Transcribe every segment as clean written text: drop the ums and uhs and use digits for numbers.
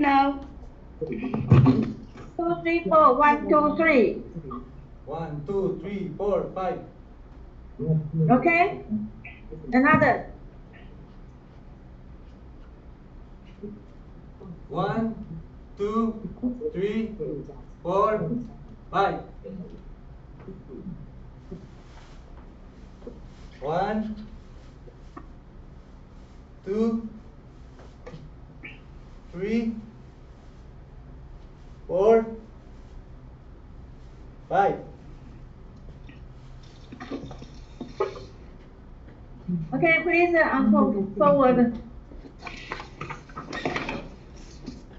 now. 2, 3, 4. 1, 2, 3. 1, 2, 3, 4, 5. Okay? Another. 1, 2, 3, 4, 5. 1, 2, 3, 4, 5. Okay, please forward.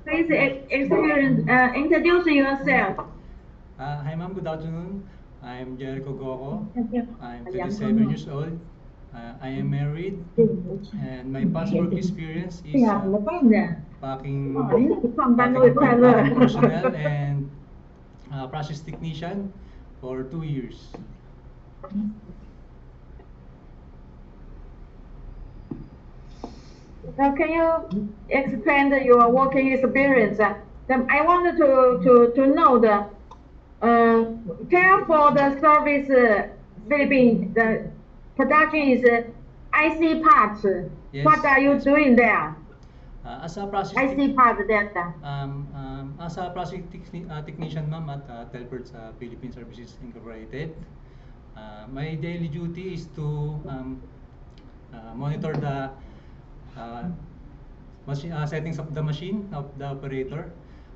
Please introduce yourself. Hi ma'am, good afternoon. I'm Jericho Goko. Thank you. I'm 27 years old. I am married, and my past work experience is packing personnel and process technician for 2 years. Now, can you explain your working experience? Then I wanted to know the care for the service Philippines. The production is IC parts. Yes, What are you yes. doing there? As a process IC part that. as a process technician ma'am at Telford Philippine Services Incorporated, my daily duty is to monitor the settings of the machine of the operator.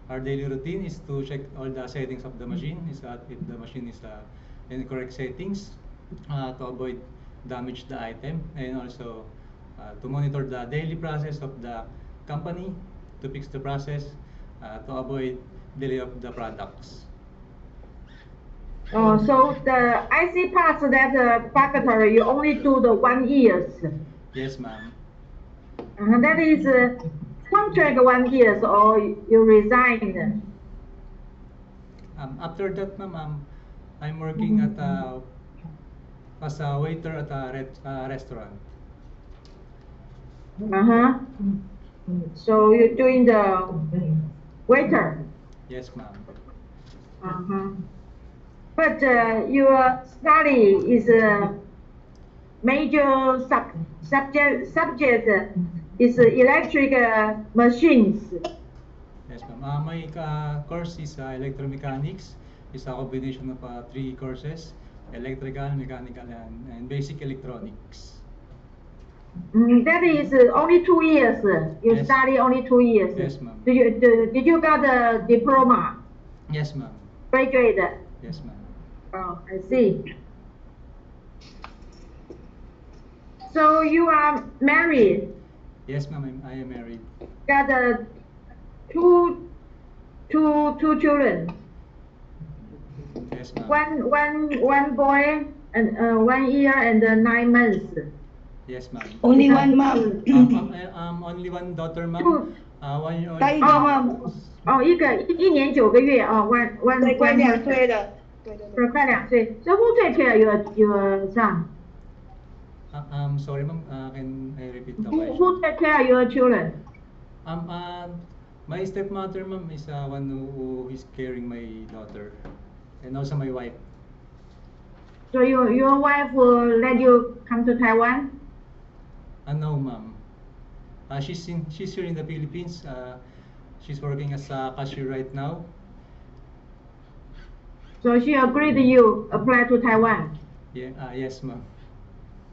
Our daily routine is to check all the settings of the machine, is that if the machine is in correct settings to avoid damage the item, and also to monitor the daily process of the company to fix the process to avoid delay of the products. Oh, so the IC parts that factory you only do the 1 years. Yes, ma'am. That is contract 1 years or you resigned. After that, ma'am, I'm working at as a waiter at a restaurant. So you're doing the waiter. Yes, ma'am. But your study is major subject is electric machines. Yes, ma'am. My course is electromechanics. It's a combination of 3 courses: electrical, mechanical, and basic electronics. That is only 2 years. You Yes. study only 2 years. Yes, ma'am. Did you got a diploma? Yes, ma'am. Graduated? Yes, ma'am. Oh, I see. So you are married? Yes, ma'am. I am married. Got two children? Yes, ma'am. One boy and 1 year and 9 months. Yes, ma'am. Only one mom. Only one daughter, ma'am. 1 year old. 还有一个 mom， 哦，一年9个月哦，one 对，快2岁的，对对对。快2岁。So who take care your son? Sorry, ma'am. Can I repeat the Who question? take care your children? My stepmother, ma'am, is one who is caring my daughter, and also my wife. So your wife will let you come to Taiwan? No, ma'am. She's here in the Philippines. She's working as a cashier right now. So she agreed you apply to Taiwan? Yeah, yes, ma'am.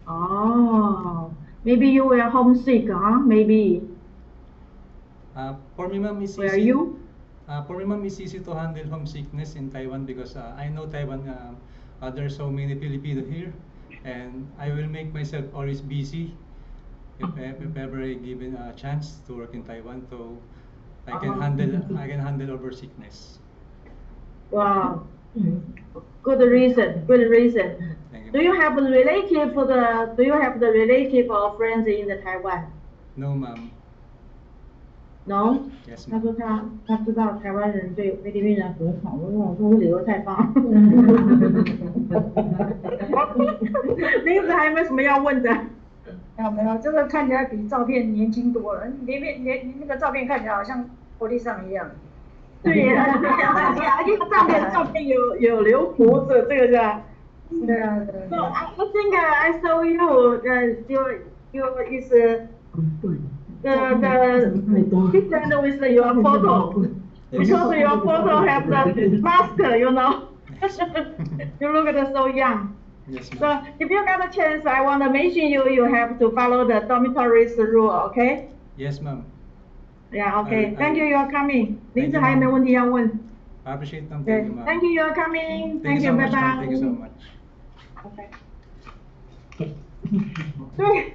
Oh, maybe you were homesick, huh? Maybe. For me, ma'am, it's Were easy. you? For me, ma'am, it's easy to handle homesickness in Taiwan because I know Taiwan. There's so many Filipino here, and I will make myself always busy if ever I given a chance to work in Taiwan, so I can handle over sickness. Wow. Good reason. Good reason. Thank you. Do you have a relative Do you have the relative or friends in the Taiwan? No, ma'am. No? Yes, 他 ma'am. 说他知道台湾人对菲律宾人很好，我说旅游太棒。林子还有没有什么要问的？没有，这个看起来比照片年轻多了。你那个照片看起来好像玻璃上一样。对呀，而且照片有留胡子，这个是吧？对啊，对 So 啊。 I think I saw you. You is the different with your photo because your photo have the mask, you know. You look so young. Yes, So ma'am. if you got a chance, I want to mention you have to follow the dormitory's rule, okay? Yes, ma'am. Yeah, okay. I- Thank you, you're coming. Thank 林子 you, 还有没有 ma'am. 问题要问 I appreciate them. ？Okay. Thank you, ma'am. Thank you, you're coming. Thank you so much, ma'am. Thank you so Bye-bye. much. OK。对，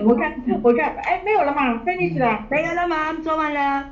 我看，哎，没有了嘛，finish 了。没有了吗？做完了。